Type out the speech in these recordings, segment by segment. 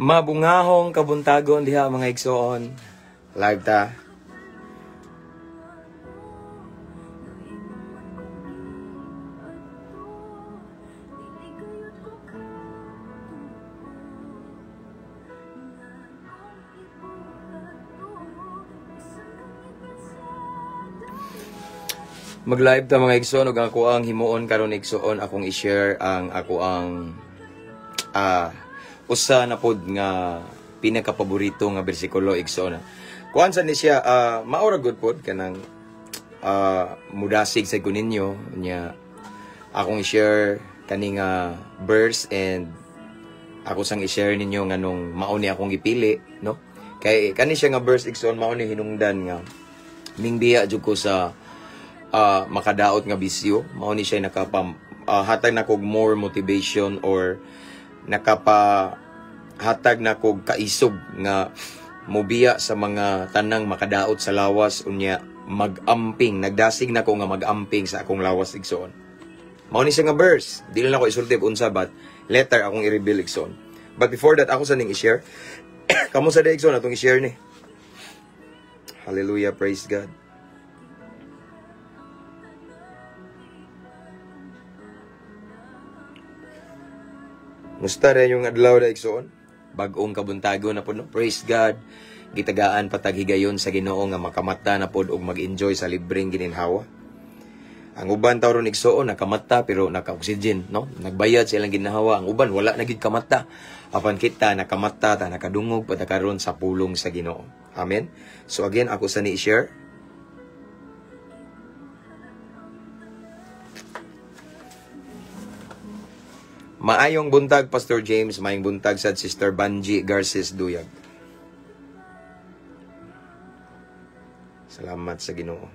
Mabungahong kabuntagon diha mga igsoon. Live ta. Mag-live ta mga igsoon ug ako ang himuon karon igsoon akong i-share ang ako ang usa na pod nga pinakapaborito nga bersikulo igsoon. Kuan sa ni siya maura good pod kanang mudasig sa kuninyo nya akong i-share kani nga verse and ako sang i-share ninyo nganong mao ni akong gipili no. Kay kani siya nga verse igsoon mao ni hinungdan nga mingbiya jud ko sa makadaot nga bisyo mao ni siya hatag na kog more motivation or hatag na kog kaisog nga mobiya sa mga tanang makadaot sa lawas unya magamping nagdasig na ko nga magamping sa akong lawas igsoon mao ni siya nga verse dili na ko isulti unsa but letter akong i-reveal igsoon but before that ako sa ning i-share kamo sa day igsoon atong i-share ni hallelujah praise God. Musta rin yung adlaw na igsoon? Bag-ong kabuntago na po, no? Praise God. Gitagaan pataghigayon sa Ginoo nga makamata na po og mag-enjoy sa libreng gininhawa. Ang uban taw ron igsoon nakamata pero naka-oxygen, no? Nagbayad silang ginhawa. Ang uban wala na gid kamata. Apan kita nakamata ta nakadungog patakaron sa pulong sa Ginoo. Amen. So again ako sa ni i-share. Maayong buntag, Pastor James. Maayong buntag sa Sister Banji Garces Duyag. Salamat sa Ginoo.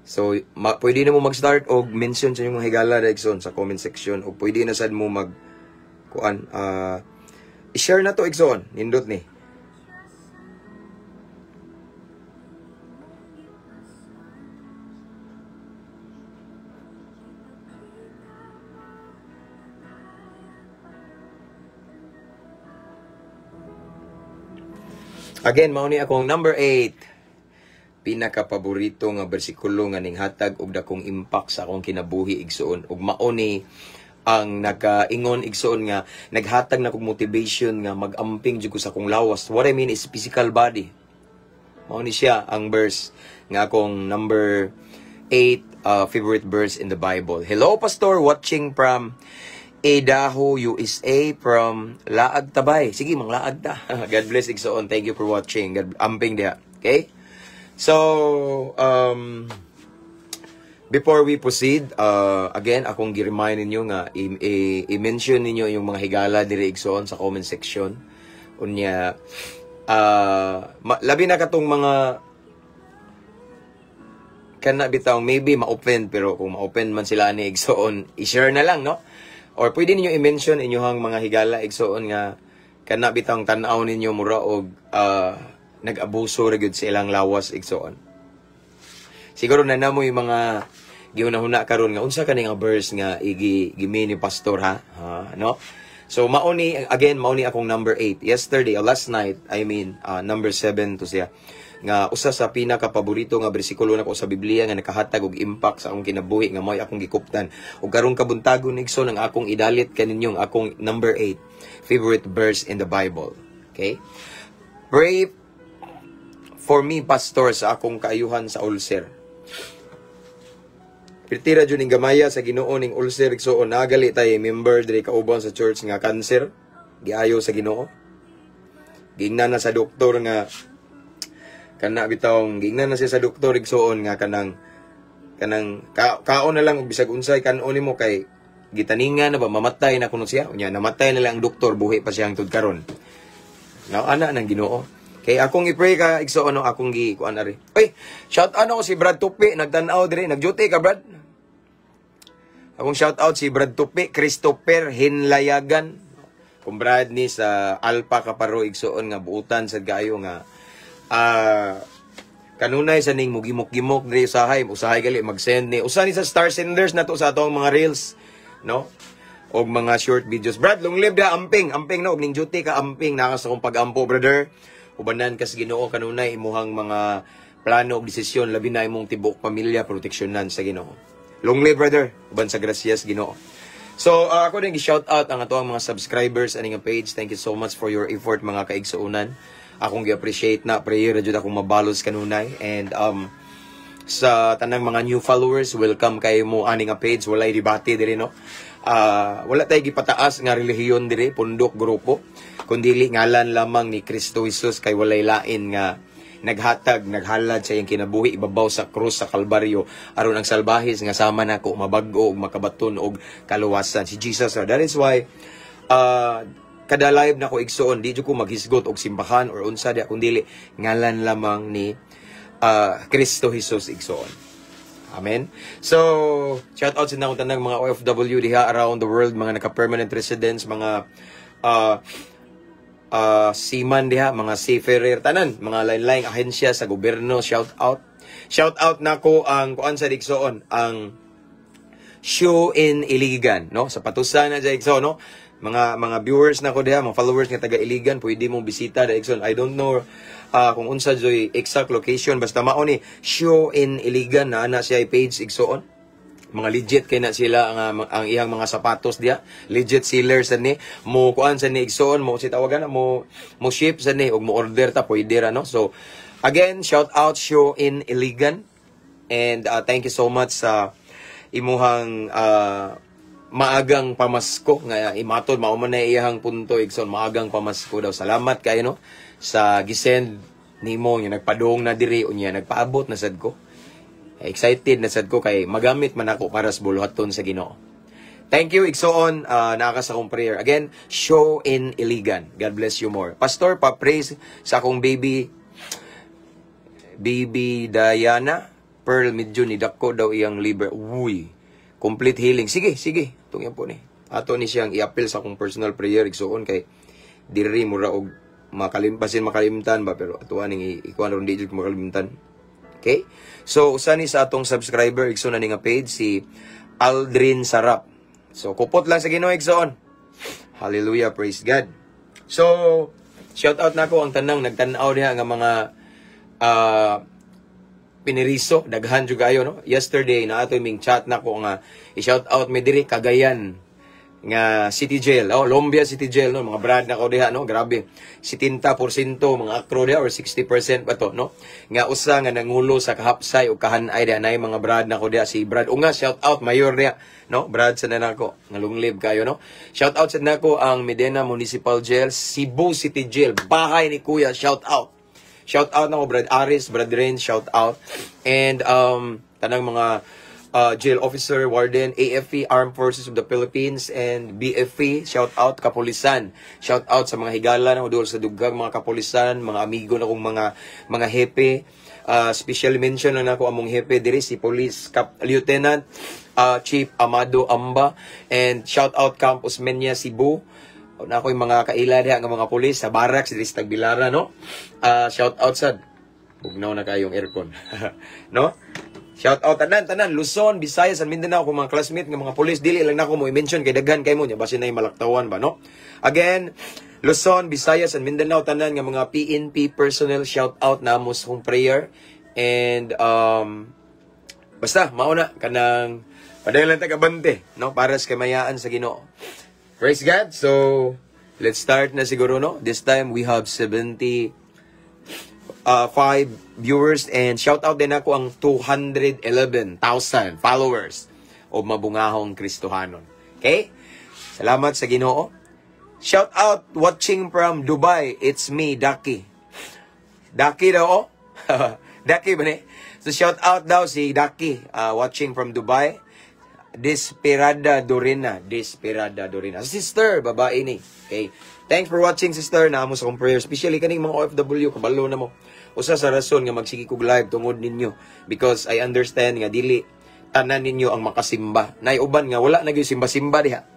So, pwede na mo mag-start o mention sa inyong mga higala Dexon sa comment section o pwede na sad mo i-share na to Exon. Nindot ni. Again, mao ni akong number 8. Pinakapaborito nga bersikulo nga ning hatag og dakong impact sa akong kinabuhi igsoon. Ug mao ni ang nakaingon igsoon nga naghatag na kog motivation nga magamping jud ko sa akong lawas. What I mean is physical body. Mao ni siya ang verse nga akong number 8 favorite verse in the Bible. Hello Pastor, watching from Idaho, USA from Laag Tabay. Sige, mang Laag ta. God bless igsoon. Thank you for watching. God amping dia. Okay? So, before we proceed, again, akong gi-remind ninyo nga i-mention ninyo yung mga higala diri igsoon sa comment section. Unya labi na katong mga kana bitaw maybe ma-open pero kung ma-open man sila ni igsoon, i-share na lang, no? Or pwede ninyo i-mention inyong mga higala igsoon nga kana bitang tan-aw ninyo mura og nag-abuso ra gyud sa ilang lawas igsoon. Siguro na namo yung mga gihuna-huna karon nga unsa kani nga verse nga gimi ni pastor ha, no? So mao ni akong number 8. Yesterday or last night, number 7 to siya. Nga usa sa pinaka-paborito nga bersikulo nako sa Biblia nga nakahatag og impact sa akong kinabuhi nga mao akong gikuptan. Ug karong kabuntagon igsoon ang akong idalit kaninyong akong number 8 favorite verse in the Bible. Okay? Pray for me, pastor, sa akong kaayuhan sa ulcer. Pirtira jud ning gamaya sa Ginoo ning ulcer igsoon nagali tay member diri kauban sa church nga cancer giayo sa Ginoo. Giingnan na sa doktor nga kana bitawng giingnan na siya sa doktor igsoon nga kanang kaon na lang og bisag unsay kanon nimo kay gitaningan na ba mamatay na kuno siya unya namatay na lang ang doktor buhi pa siya hangtod karon. Now ana nang Ginoo. Kay akong i-pray ka igsoon no akong kuan ari. Oy, shout out ko si Brad Tupi nagtan-aw diri, nagduty ka Brad. Akong shout out si Brad Tupi, Christopher Hinlayagan. Kung Brad ni sa Alpha Kaparo igsoon nga buutan sad kaayo nga kanunay sa ning mugimok-gimok diri usahay gali mag-send ni usa ni sa star senders na to sa atong mga reels, no? Og mga short videos. Brad, long live da amping na og ning duty ka amping nakas akong pag-ampo, brother. Ubanan kas Ginoo kanunay imuhang mga plano og desisyon labi na imong tibok pamilya proteksyonan sa Ginoo. Long live, brother. Uban sa grasyas Ginoo. So, ako din gi-shout out ang ato ang mga subscribers aning page. Thank you so much for your effort mga kaigsuunan. Akong gi-appreciate na prayer jud akong mabalos kanunay, and sa tanang mga new followers, welcome kayo mo aning page. Walay debate diri, no. Wala tay gipataas nga relihiyon diri, pundok grupo, kundi ngalan lamang ni Kristo Jesus, kay walay lain nga naghatag, naghalad sa iyang kinabuhi ibabaw sa krus sa Kalbaryo aron ang salbahis nga sama nako mabag-o ug makabaton og kaluwasan si Jesus. That is why kada live nako igsoon di jud ko maghisgot og simbahan or unsa dia kundi ngalan lamang ni Kristo Jesus igsoon. Amen. So, shout out sa tanang mga OFW diha around the world, mga naka-permanent residents, mga seaman diha, mga seafarer, tanan, mga lain-laing ahensya sa gobyerno, shout out. Shout out nako ang kuan sa Digsoon, ang show in Iligan, no? Sa Patusan na Digsoon, no? Mga viewers nako diha, mga followers nga taga Iligan, pwede mong bisita Digsoon. I don't know kung unsa joy exact location, basta mao ni show in Iligan na ana siya page Igsoon. Mga legit kay na sila ang iyang mga sapatos diya, legit sellers ni mo kuan sa ni Igsoon, mo si tawagan mo ship sa ni ug mo order ta pwede ra, no. So again, shout out show in Iligan, and thank you so much sa imuhang maagang pamasko nga imatod mao man na iyang punto Igsoon, maagang pamasko daw. Salamat kayo, no, sa gisend nimo nga nagpadong na diri unya nagpaabot na sad ko. Excited na sad ko kay magamit man ako para sa buluhaton sa Ginoo. Thank you Igsoon, naakas akong prayer. Again, show in Iligan. God bless you more. Pastor, pa-praise sa akong baby Diana Pearl, medyo ni dako daw iyang liver. Uy, complete healing. Sige. Tungyan po ni. Ato ni siyang i-appeal sa akong personal prayer Igsoon kay diri mura og makalimtan ba, pero atuan ning ikuan ron di jud makalimtan. Okay? So, usa ni sa atong subscriber, Igsoon na nga page, si Aldrin Sarap. So, kupot lang sa Ginoo, Igsoon. Hallelujah, praise God. So, shout out na ko ang tanang nagtanaw diha nga mga piniriso, daghan jud kayo, no? Yesterday, na ato ming chat na ko nga, i-shout out mi diri Cagayan nga City Jail, Lombia City Jail, no, mga brad na ko diha, no, grabe, 70% mga akro diha or 60% ba to, no, nga usa nga nangulo sa kahapsay o kahanay diha nay mga brad na ko diha, si Brad Unga, shout out mayor diha, no, Brad sa nanako nga long live kayo, no, shout out sa nako ang Medina Municipal Jail, Cebu City Jail, bahay ni Kuya, shout out nako Brad Aris, Brad Rain, shout out, and tanang mga jail officer, warden, AFP, Armed Forces of the Philippines, and BFP, shout out kapulisan. Shout out sa mga higala na doon sa dugang mga kapulisan, mga amigo na kong mga hepe. Special mention na ako among hepe diri si Police Lieutenant Chief Amado Amba, and shout out Camp Osmeña, Cebu. Na ako yung mga kaila diha nga mga pulis sa barracks diri sa Tagbilara, no. Shout out sad. Bugnaw na kayong aircon. No? Shout out tanan Luzon, Visayas, and Mindanao kung mga classmate ng mga police, dili lang nako mo i-mention kay daghan kay mo nya basin nay malaktawan ba, no? Again, Luzon, Visayas, and Mindanao tanan nga mga PNP personnel, shout out na mo sa kong prayer, and basta mauna kanang padayon lang tagabante, no, para sa kamayaan sa Ginoo. Praise God. So let's start na siguro, no. This time we have 75 viewers, and shout out din ako ang 211,000 followers o mabungahong Kristohanon. Okay? Salamat sa Ginoo. Shout out watching from Dubai. It's me, Daki. Daki daw, Daki ba ni? So shout out daw si Daki, watching from Dubai. Desperada Dorina. Sister, babae ni. Okay? Thanks for watching, sister. Naamo sa kong prayer. Especially kaning mga OFW, kabalo na mo. Usa sa rason nga magsigi kog live tungod ninyo. Because I understand nga dili tanan ninyo ang makasimba. Nay uban nga wala na gyud simba-simba diha.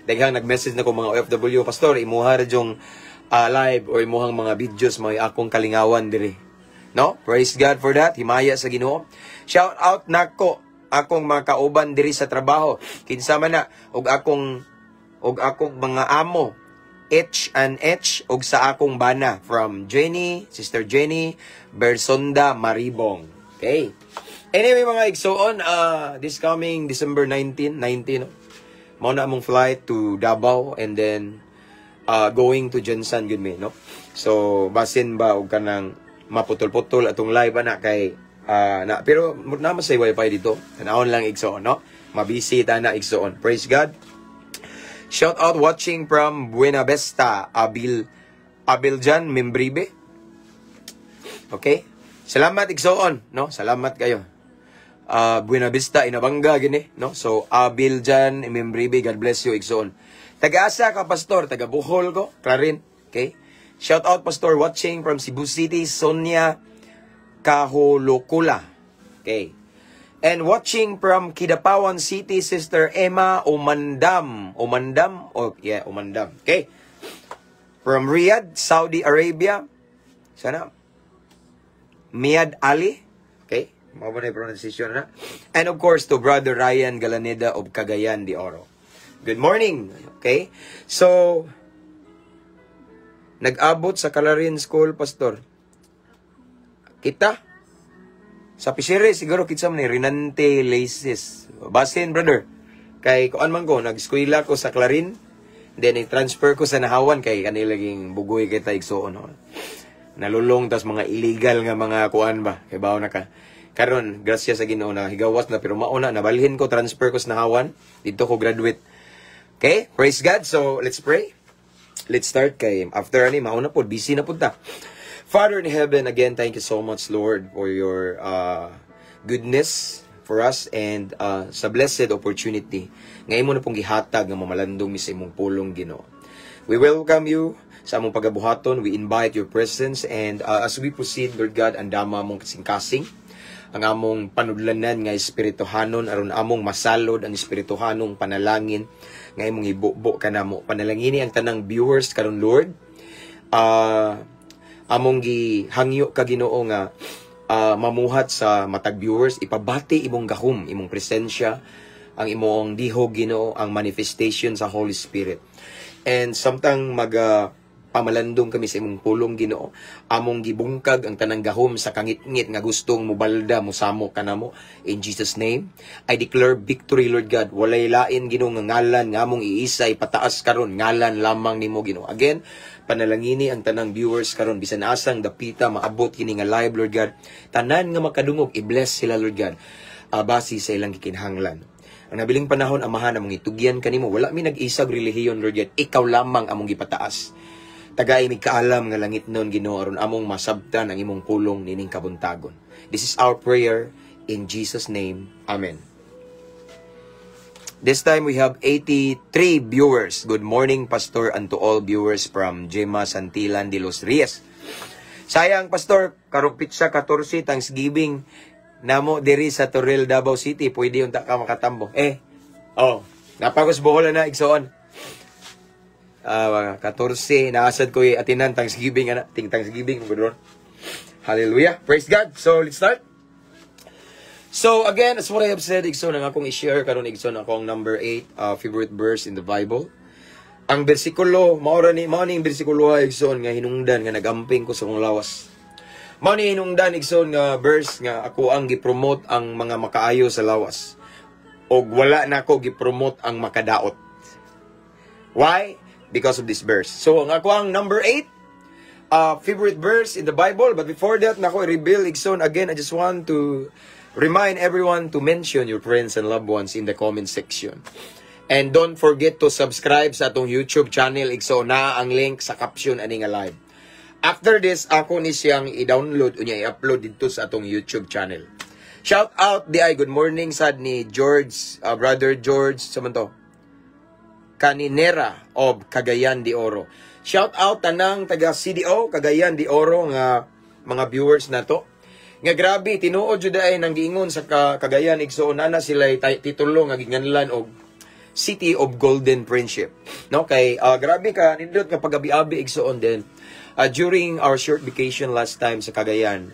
Daghang nag-message na ko mga OFW, Pastor, imuha ra jong live or imuhang mga videos may akong kalingawan diri. No? Praise God for that. Himaya sa Ginoo. Shout out nako akong mga kauban diri sa trabaho. Kinsa man na og akong mga amo. H and H og sa akong bana from Jenny, Sister Jenny Bersonda Maribong. Okay. Anyway mga igsoon, this coming December 19, no? Mao na among flight to Davao and then going to Jensan gud mi, no? So basin ba og kanang maputol-putol atong live na kay pero na masay wifi dito. Tanawon lang igsoon, no? Mabisi ta na igsoon. Praise God. Shout out watching from Buena Vista, Abiljan Membribe. Okay? Salamat igsoon, no? Salamat kayo. Buena Vista Inabanga gini, no? So Abiljan Membribe, God bless you igsoon. Taga-asa ka pastor, taga Bohol ko, Clarin. Okay? Shout out pastor watching from Cebu City, Sonia Kaholokula. Okay. And watching from Kidapawan City, Sister Emma Omandam. Omandam. Okay. From Riyadh, Saudi Arabia. Sana. Miad Ali. Okay. Mabunay pronunciation na. And of course, to Brother Ryan Galaneda of Cagayan de Oro. Good morning. Okay. So, nag-abot sa Clarin School, Pastor. Kita? Sa Pisire, siguro kitsa man ni Rinante Laces. Basin, brother. Kay kuan man ko, nag-eskwela ko sa Clarin. Then, i-transfer ko sa Nahawan kay kanilaging bugoy kita igsoon. No? Nalulong, tas mga illegal nga mga kuan ba. Kay bawo na ka. Karon, grasya sa Ginoo na higawas na, pero mauna, nabalhin ko, transfer ko sa Nahawan. Dito ko graduate. Okay? Praise God. So, let's pray. Let's start kay after ani mauna po, busy na punta. Father in heaven, again, thank you so much, Lord, for your goodness for us and sa blessed opportunity. Ngayon mo na pong gihatag nga mamalandong mi sa imong pulong, Ginoo. We welcome you sa among pagabuhaton. We invite your presence and as we proceed, Lord God, andama mong kasing-kasing ang among panudlanan nga espirituhanon aron among masalod ang espirituhanong panalangin nga imong ibubo kanamo. Panalangini ang tanang viewers karon, Lord. Among gihangyo ka Ginoo nga mamuhat sa matag viewers, ipabati imong gahom, imong presensya, ang imong dihog Ginoo, ang manifestation sa Holy Spirit. And samtang pamalandong kami sa imong pulong Ginoo, among gibungkag ang tanang gahom sa kangit-ngit nga gustong mubalda musamo kanamo. In Jesus name, I declare victory, Lord God. Walay lain Ginoo nga ngalan nga among iisa ipataas karon, ngalan lamang nimo Ginoo. Again, panalangini ang tanang viewers karon bisan asang dapita maabot kini nga live, Lord God. Tanan nga makadungog i-bless sila, Lord God. Base sa ilang gikinahanglan. Ang nabiling panahon, Amahan, among itugyan kanimo, wala mi nag-isag relihiyon, Lord God. Ikaw lamang among gipataas. Tagay mi kaalam nga langit nun Ginoo aron among masabtan ang imong pulong nining kabuntagon. This is our prayer in Jesus name. Amen. This time we have 83 viewers. Good morning, Pastor, and to all viewers from Gemma Santilan de los Rios. Sayang, Pastor, karong pizza 14 Thanksgiving namo diri sa Toril, Davao City. Pwede unta ka makatambo. Napagos Bohol na igsoon. 14 naasad ko atinan Thanksgiving Thanksgiving gudron. Hallelujah. Praise God. So let's start. So again, as what I have said, igsoon ang akong i-share karon igsoon akong number 8 favorite verse in the Bible. Ang bersikulo mao ning bersikulo igsoon nga hinungdan nga nagamping ko sa akong lawas. Mao ni hinungdan igsoon nga verse nga ako ang gi-promote ang mga makaayo sa lawas. Og wala na ako gi-promote ang makadaot. Why? Because of this verse. So ang ako ang number 8 favorite verse in the Bible. But before that, nako i-reveal igsoon again, I just want to remind everyone to mention your friends and loved ones in the comment section. And don't forget to subscribe sa atong YouTube channel. Igsoon na ang link sa caption ani nga live. After this, ako ni siyang i-download unya i-upload dito sa atong YouTube channel. Shout out di ay good morning sad ni George, brother George, saman to? Caninera of Cagayan de Oro. Shout out tanang taga CDO, Cagayan de Oro nga mga viewers na to. Nga grabe, tinuod jud ay nang giingon sa Cagayan igsoon na sila titulo nga ginganlan og City of Golden Friendship. No kay grabe ka nindot nga pagabi-abi igsoon din. During our short vacation last time sa Cagayan,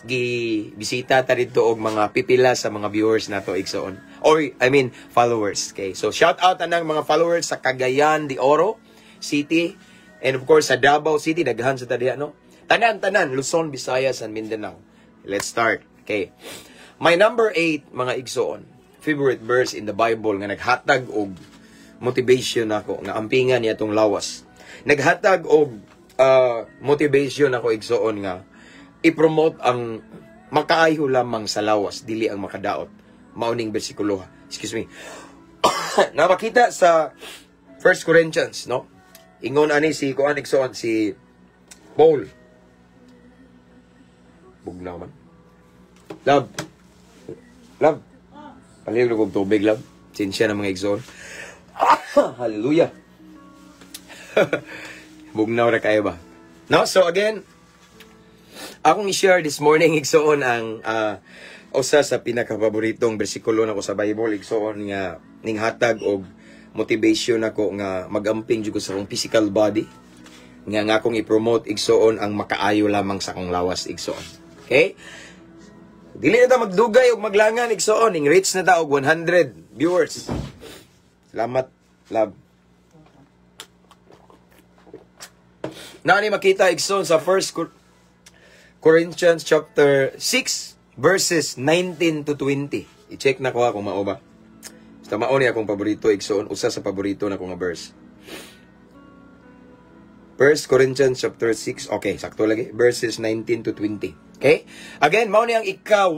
bisita ta dito og mga pipila sa mga viewers nato igsoon. Or I mean followers. Okay. So shout out anang mga followers sa Cagayan de Oro City and of course sa Davao City daghan sa tadiya no. Tanan Luzon, Visayas and Mindanao. Let's start. Okay. My number 8 mga igsoon. Favorite verse in the Bible nga naghatag og motivation ako nga ampingan niya tong lawas. Naghatag og motivation ako igsoon nga i-promote ang makaayo lamang sa lawas dili ang makadaot. Mauning bersikulo. Excuse me. Napakita sa 1 Corinthians, no? Ingon ani si kuan igsoon si Paul. Bugnaw man. Love. Palihog kog tubig, love. Sinsya na mga igsoon. Hallelujah. Bugnaw ra kayo ba? No, so again, akong i-share this morning igsoon ang usa sa pinakapaboritong bersikulo nako sa Bible igsoon nga ning hatag og motivation nako nga magamping jud ko sa akong physical body nga akong i-promote igsoon ang makaayo lamang sa akong lawas igsoon. Okay? Dili na ta magdugay og maglangan igsoon ning reach na ta og 100 viewers. Salamat, love. Nani makita igsoon sa 1 Corinthians chapter 6 verses 19 to 20. I-check na ko kung mao ba. Basta mao ni akong paborito igsoon, usa sa paborito na ko nga verse. 1 Corinthians chapter 6. Okay, sakto lagi. Verses 19 to 20. Okay? Again, mao ni ang ika-8,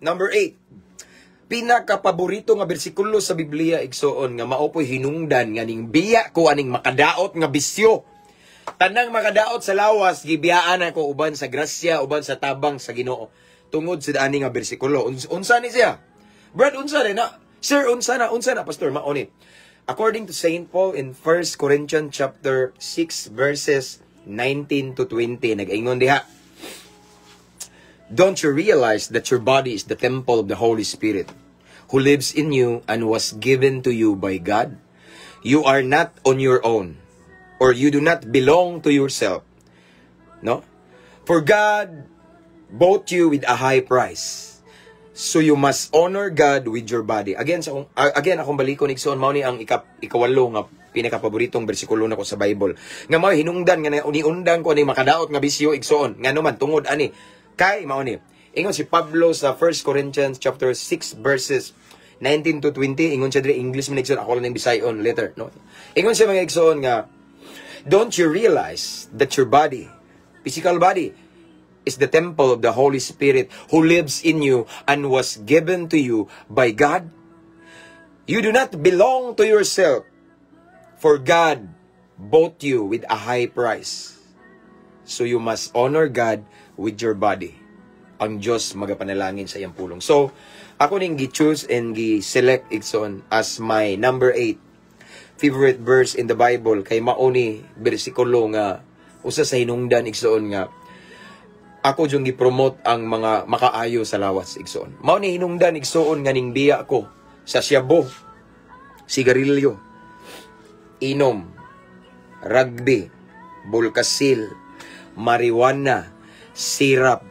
number 8. Pinakapaborito nga bersikulo sa Biblia igsoon nga mao po'y hinungdan nga ning biya ko aning makadaot nga bisyo. Tanang makadaot sa lawas, gibiyaan ako uban sa grasya, uban sa tabang sa Ginoo. Tungod sa ani nga bersikulo. Unsa ni siya? Brad, unsa na? Sir, unsa na, Pastor? Maoni. According to Saint Paul in 1 Corinthians chapter 6 verses 19 to 20, nag-ingon diha. Don't you realize that your body is the temple of the Holy Spirit, who lives in you and was given to you by God? You are not on your own, or you do not belong to yourself. No? For God bought you with a high price. So you must honor God with your body. Again, akong balikon igsoon mao ni ang ikawalo nga pinakapaboritong bersikulo nako sa Bible. Nga mao hinungdan nga uniundan ko ani makadaot nga bisyo igsoon. Ngano man tungod ani kay mao ni. Ingon si Pablo sa 1 Corinthians chapter 6 verses 19 to 20. Ingon siya diri English man igsoon, ako lang Bisayon later, no. Ingon siya mga igsoon nga, don't you realize that your body, physical body, is the temple of the Holy Spirit who lives in you and was given to you by God? You do not belong to yourself, for God bought you with a high price. So you must honor God with your body. Ang Diyos magapanalangin sa iyang pulong. So, ako ning gi-choose and gi-select igsoon as my number 8 favorite verse in the Bible kay mauni bersikulo nga usa sa hinungdan igsoon nga ako jung gi-promote ang mga makaayo sa lawas igsoon. Mao ni hinungdan igsoon nga ning biya ko sa syabo, sigarilyo, inom, rugby, bulkasil, marijuana, sirap,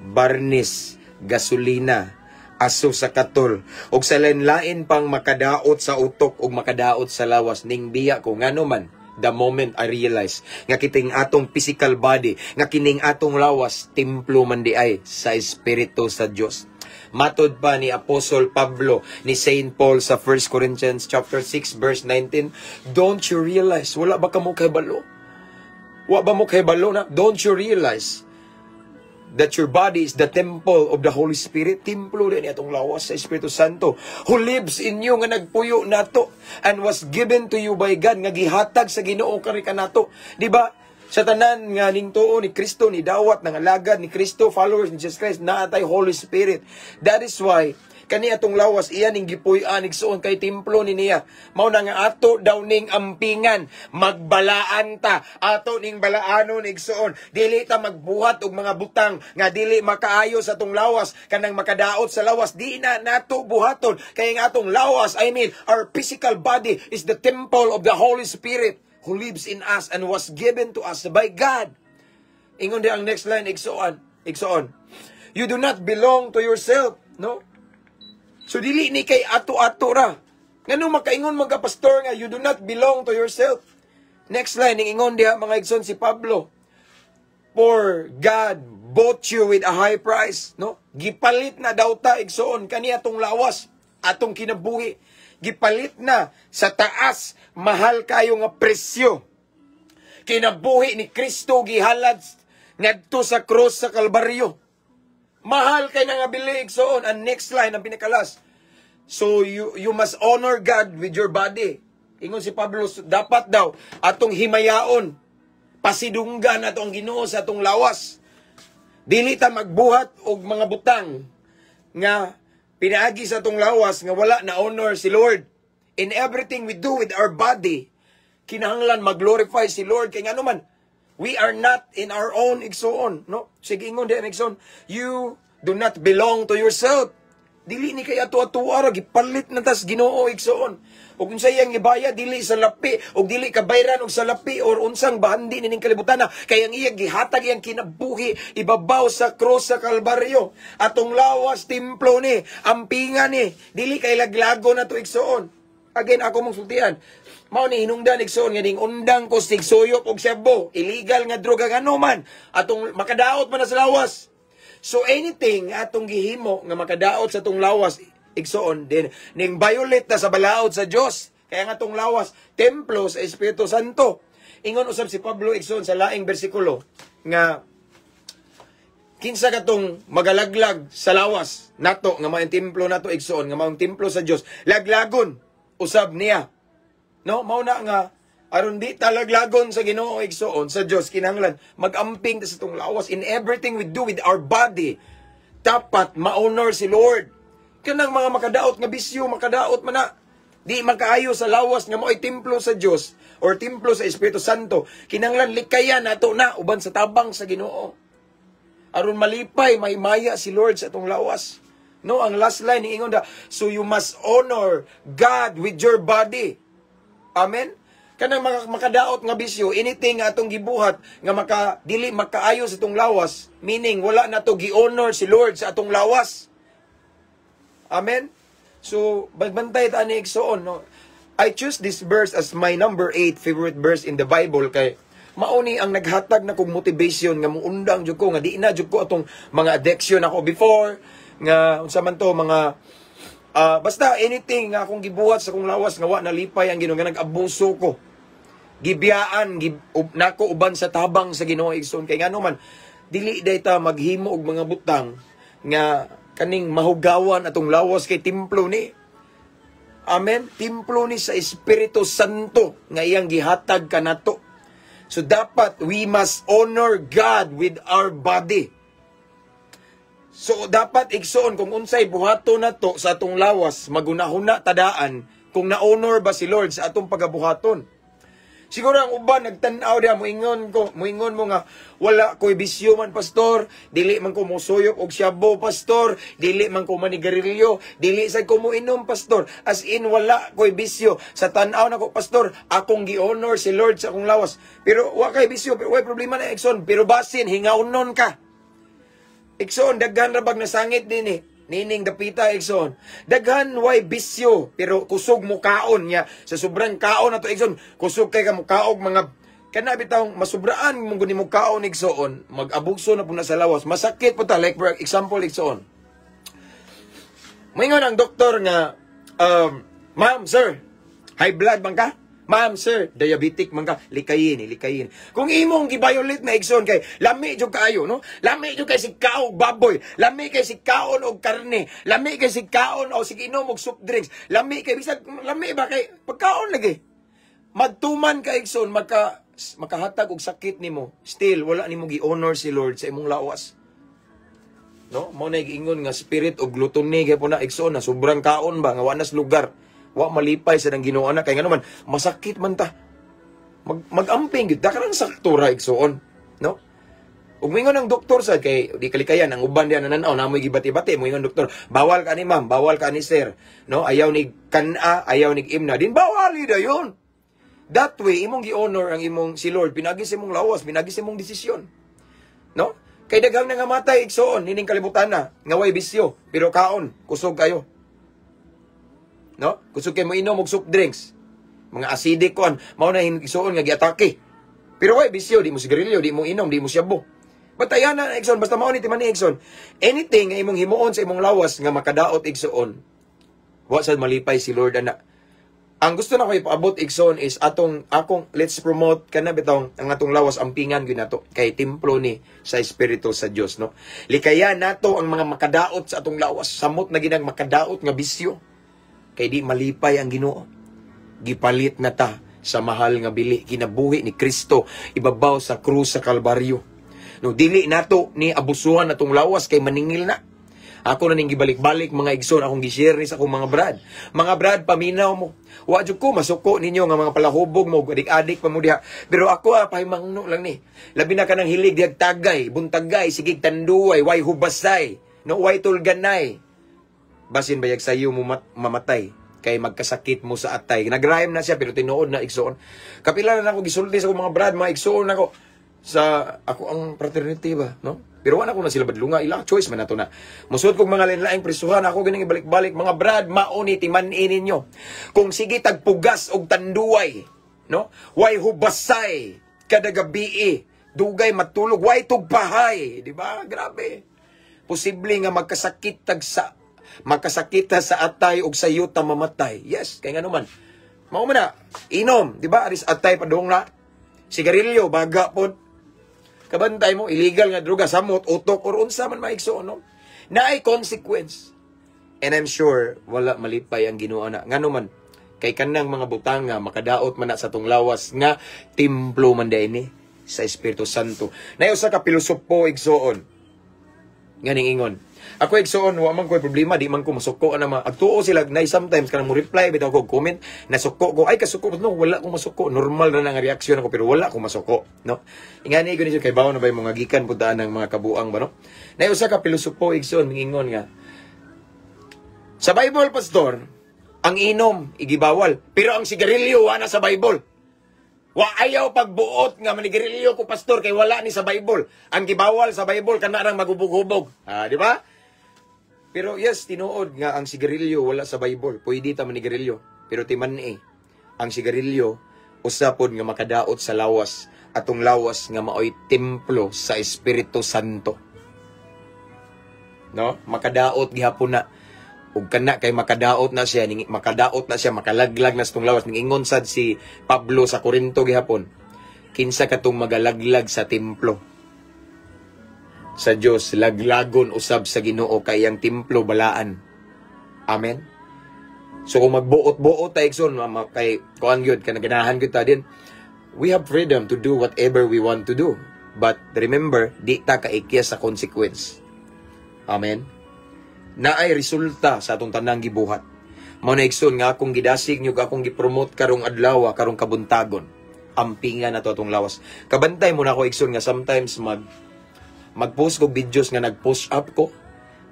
barnis, gasolina, aso sa katol, ug sa lain-lain pang makadaot sa utok ug makadaot sa lawas ning biya ko ngano man the moment I realize nga kiting atong physical body, nga kining atong lawas templo man di ay sa espiritu sa Dios. Matod pa ni Apostle Pablo ni Saint Paul sa 1 Corinthians chapter 6 verse 19, don't you realize, wala ba ka mo kay balo? Wa ba mo kay balo na? Don't you realize that your body is the temple of the Holy Spirit? Templo din atong lawas sa Espiritu Santo who lives in you, nga nagpuyo nato and was given to you by God, nga gihatag sa Ginoo kari kanato. Di ba? Sa tanan nga ning tuo ni Kristo, ni dawat ng alagad ni Kristo, followers ni Jesus Christ, naatay Holy Spirit. That is why kani atong lawas iyan ning gipuy-an igsoon kay templo ni niya. Mao na nga ato daw ning ampingan, magbalaan ta, ato ning balaanon igsoon. Dili ta magbuhat og mga butang nga dili makaayo sa atong lawas, kanang makadaot sa lawas di na nato buhaton kay ang atong lawas, I mean our physical body is the temple of the Holy Spirit who lives in us and was given to us by God. Ingon di ang next line igsoon. You do not belong to yourself, no? So dili ni kay ato-ato ra. Ngano makaingon mga pastor nga you do not belong to yourself. Next line, ingon diha mga igsoon si Pablo. For God bought you with a high price, no? Gipalit na daw ta igsoon kani atong lawas, atong kinabuhi. Gipalit na sa taas, mahal kayo nga presyo. Kinabuhi ni Kristo gihalad ngadto sa cross sa Kalbaryo. Mahal kay nga bili igsoon. And next line ang pinakalas. So you must honor God with your body. Ingon si Pablo, dapat daw atong himayaon, pasidunggan atong Ginoo sa atong lawas. Dili ta magbuhat og mga butang nga pinaagi sa atong lawas nga wala na honor si Lord. In everything we do with our body, kinahanglan mag-glorify si Lord. Kaya nga naman, we are not in our own igsoon. No? Sige, ingon din igsoon. You do not belong to yourself. Dili ni kay ato-ato-ara, gipalit na tas Ginoo igsoon. O kung sayang ibaya, dili sa lapi, o dili kabayran og sa lapi, or unsang bahandi nining kalibutan na, kaya ang iyang gihatag iyang kinabuhi, ibabaw sa cross sa Kalbaryo. Atong lawas, templo ni, ampingan ni, dili kay laglago na to igsoon. Again, ako mong sultian. Mao ni hinungdan igsoon nga ding undang ko sigsuyop og syabo, illegal nga droga ngano man, atong makadaot man na sa lawas. So anything atong gihimo nga makadaot sa atong lawas igsoon din ning violate na sa balaod sa Dios. Kaya nga atong lawas templo sa Espiritu Santo. Ingon usab si Pablo igsoon sa laing bersikulo nga kinsa katong magalaglag sa lawas nato nga maong templo nato igsoon nga maong templo sa Dios, laglagon usab niya. No, mao na nga aron di talaglagon sa Ginoo igsoon sa Dios, kinahanglan magamping ta sa tong lawas. In everything we do with our body, dapat ma-honor si Lord. Kanang mga makadaot nga bisyo, makadaot man na. Di makaayo sa lawas nga mo'y templo sa Dios or templo sa Espiritu Santo. Kinahanglan likayan nato na uban sa tabang sa Ginoo. Aron malipay, may maya si Lord sa atong lawas. No, ang last line ni ingon da, so you must honor God with your body. Amen. Kanang makadaot nga bisyo, anything nga atong gibuhat nga dili makaayo sa atong lawas, meaning wala na to gi-honor si Lord sa atong lawas. Amen. So bagbantay ta ni igsoon, no. I choose this verse as my number 8 favorite verse in the Bible kay mauni ang naghatag na kong motivation nga muundang jud ko nga di na jud ko atong mga addiction ako before nga unsa man to mga basta anything nga akong gibuhat sa akong lawas nga wa nalipay ang Ginoo nga nag-abuso ko. Gibiyaan nako uban sa tabang sa Ginoo igsoon kay ngano man dili dayta maghimo og mga butang nga kaning mahugawan atong lawas kay templo ni. Amen. Templo ni sa Espiritu Santo nga iyang gihatag kanato. So dapat we must honor God with our body. So dapat igsoon kung unsay buhaton nato sa atong lawas, magunahuna tadaan kung na-honor ba si Lord sa atong pagabuhaton. Siguro ang uban nagtan-aw dia moingon mo nga wala ko'y bisyo man pastor, dili man ko musuyok og syabo pastor, dili man ko manigarilyo, dili say ko moinom pastor. As in wala ko'y bisyo sa tan-aw nako pastor, akong gi-honor si Lord sa akong lawas. Pero wa kay bisyo, pero way problema na igsoon, pero basin hingaunon ka. Igsoon daghan ra bag nasangit din nining dapita igsoon. Daghan way bisyo pero kusog mo kaon niya sa sobrang kaon nato igsoon. Kusog kay ka mo kaog mga kana bitaw masubraan mo guni mo kaon igsoon, mag-abugso na pud na sa lawas. Masakit po ta like for example igsoon. Moingon ang doktor nga ma'am sir, high blood bang ka? Ma'am, sir, diabetic man ka, likayin. Kung imong gibayolate na igsoon kay lami jud kaayo, no? Lami jud kay si kaon baboy, lami kay si kaon og karne, lami kay si kaon o sige inom og soft drinks, lami kay bisag lami ba kay pagkaon lagi. Magtuman ka igsoon, makahatag og sakit nimo, still wala nimo gi-honor si Lord sa imong lawas. No? Mao na giingon nga spirit og gluttony kay po na igsoon na sobrang kaon ba nga wanas lugar. Wa malipay sa nang Ginoo na kay ngano man masakit man ta. Magamping gyud dakarang saktura igsoon, no? Ug mingon ang doktor sa kay di kalikayan ang uban diyan nananaw namoy gibati-bati mo ingon doktor, bawal ka ni ma'am, bawal ka ni sir, no? Ayaw ni kana, ayaw ni imna, din bawal ida yon. That way imong gi-honor ang imong si Lord, pinagi sa imong lawas, pinagi sa imong desisyon. No? Kay daghang nga matay igsoon nining kalibutan na nga way bisyo, pero kaon kusog kayo. No? Kusog kay mo inom og soft drinks. Mga acidic kon, mao na igsoon nga giatake. Pero way bisyo, di mo sigarilyo, di mo inom, di mo syabo. Batayan na igsoon basta mao ni timan ni igsoon. Anything nga imong himuon sa imong lawas nga makadaot igsoon. Wa sad malipay si Lord ana. Ang gusto na ko ipaabot igsoon is akong let's promote kana bitong ang atong lawas ampingan gyud nato kay templo ni sa espiritu sa Dios, no. Likaya nato ang mga makadaot sa atong lawas, samot na ginang makadaot nga bisyo. Kay di malipay ang Ginoo. Gipalit na ta sa mahal nga bili kinabuhi ni Kristo ibabaw sa krus sa Kalbaryo. No dili nato ni abusuhan atong lawas kay maningil na. Ako na ning gibalik-balik mga igsoon akong gi-share ni sa akong mga brad. Mga brad, paminaw mo. Wa jud ko masuko ninyo nga mga palahubog mo, adik-adik pa mo diha. Pero ako pahimangno lang ni. Labi na kanang hilig diag tagay, buntagay, sigig tanduay, way hubasay, no way tulganay. Basin bayag sayo mo mamatay kay magkasakit mo sa atay. Nag-rhyme na siya pero tinuod na igsoon. Kapila na ako gisulti sa akong mga brad, mga igsoon nako sa ako ang fraternity ba, no? Pero wala ko na sila badlunga, ilang choice man nato na. Musud kog mga lain-laing prisuhan, ako ganing ibalik-balik mga brad, mauni timan-in ninyo. Kung sige tagpugas og tanduay, no? Way hubasay kada gabi, dugay matulog, way tugpahay, di ba? Grabe. Posible nga magkasakit sa atay og sa yuta mamatay. Yes, kay nga naman. Mao man na, inom, di ba? Aris atay padung na. Sigarilyo, baga pod. Kabantay mo, illegal nga droga, samot, utok, or unsa man maigsoon, no? Na ay consequence. And I'm sure, wala malipay ang Ginoo na. Nga naman, kay kanang mga butang nga, makadaot man na sa tong lawas nga, templo man da ini sa Espiritu Santo. Na usa ka pilosopo igsoon. Nga ning ingon. Ako igsoon, wa man ko'y problema, di man ko masuko na agtuo sila, na sometimes kanang mo reply, bitaw ko comment, nasuko ko, ay kasuko, no, wala ko masuko, normal na nga reaksyon ako, pero wala ko masuko, no? Ingani ko niyo, kay bawo na ba yung mga gikan, puntaan ng mga kabuang ba, no? Na usa ka pilosopo, igsoon, mingingon nga, sa Bible, pastor, ang inom, igibawal, pero ang sigarilyo, wala sa Bible. Wa ayaw pagbuot nga manigarilyo ko, pastor, kay wala ni sa Bible. Ang gibawal sa Bible, kanarang magubog-hubog. Di ba? Pero yes, tinuod nga ang sigarilyo wala sa Bible. Pwede ta manigarilyo. Pero timan ang sigarilyo usapod nga makadaot sa lawas. Atong lawas nga maoy templo sa Espiritu Santo. No? Makadaot gihapon na. Ug kana kay makadaot na siya, makalaglag na sa tong lawas. Ning ingon sad si Pablo sa Korinto gihapon. Kinsa katong magalaglag sa templo sa Dios, laglagon usab sa Ginoo kay ang templo balaan. Amen. So kung magbuot-buot ta igsoon kay kuan gyud kanaganahan gyud ta din, we have freedom to do whatever we want to do. But remember, di ta kaikya sa consequence. Amen. Naay resulta sa atong tanang gibuhat. Mao na igsoon nga akong gidasig nyug akong gipromote karong adlaw karong kabuntagon. Ampingan nato atong lawas. Kabantay mo na ako igsoon nga sometimes mag-post ko videos nga nag-push up ko,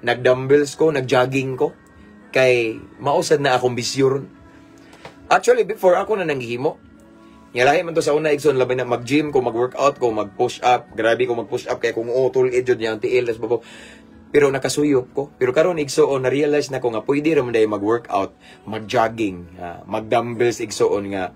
nag-dumbbells ko, nag-jogging ko, kay mausad na akong bisyo ron. Actually, before ako na nanghihimo, lahi man to sa una igsoon, labi na mag-gym ko, mag-workout ko, mag-push up, grabe ko mag-push up, kaya kung utol edyo niya ang tiil, pero nakasuyop ko. Pero karon igsoon, na-realize na ko nga, pwede raman dahil mag-workout, mag-jogging, mag-dumbbells igsoon nga,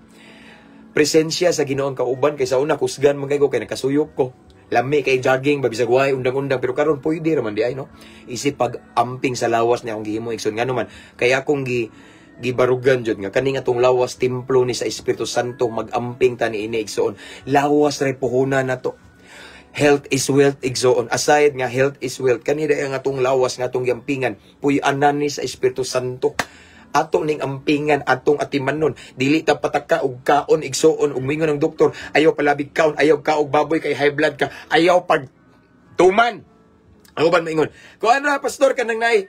presensya sa Ginoong kauban, kay sa una, kusgan man ko, kay nakasuyop ko. Lami kay jogging, babisag way, undang-undang, pero karon pwede raman di ay, no? Isip pag-amping sa lawas niya akong gihimo, igsoon nga naman, kaya akong gibarugan jud nga kaning atong lawas templo ni sa Espiritu Santo, mag-amping ta ni ini igsoon. Lawas ray puhunan nato. Health is wealth igsoon. Aside nga health is wealth, kanina ang atong lawas nga atong giampingan, puy-anan ni sa Espiritu Santo. Ato ning ampingan, atong atimanon, dili ta pataka og kaon igsoon ug mingon ng doktor, ayaw palabig kaon, ayaw ka og baboy kay high blood ka, ayaw pag tuman. Ako ba maingon? Kung ano pastor kanang nay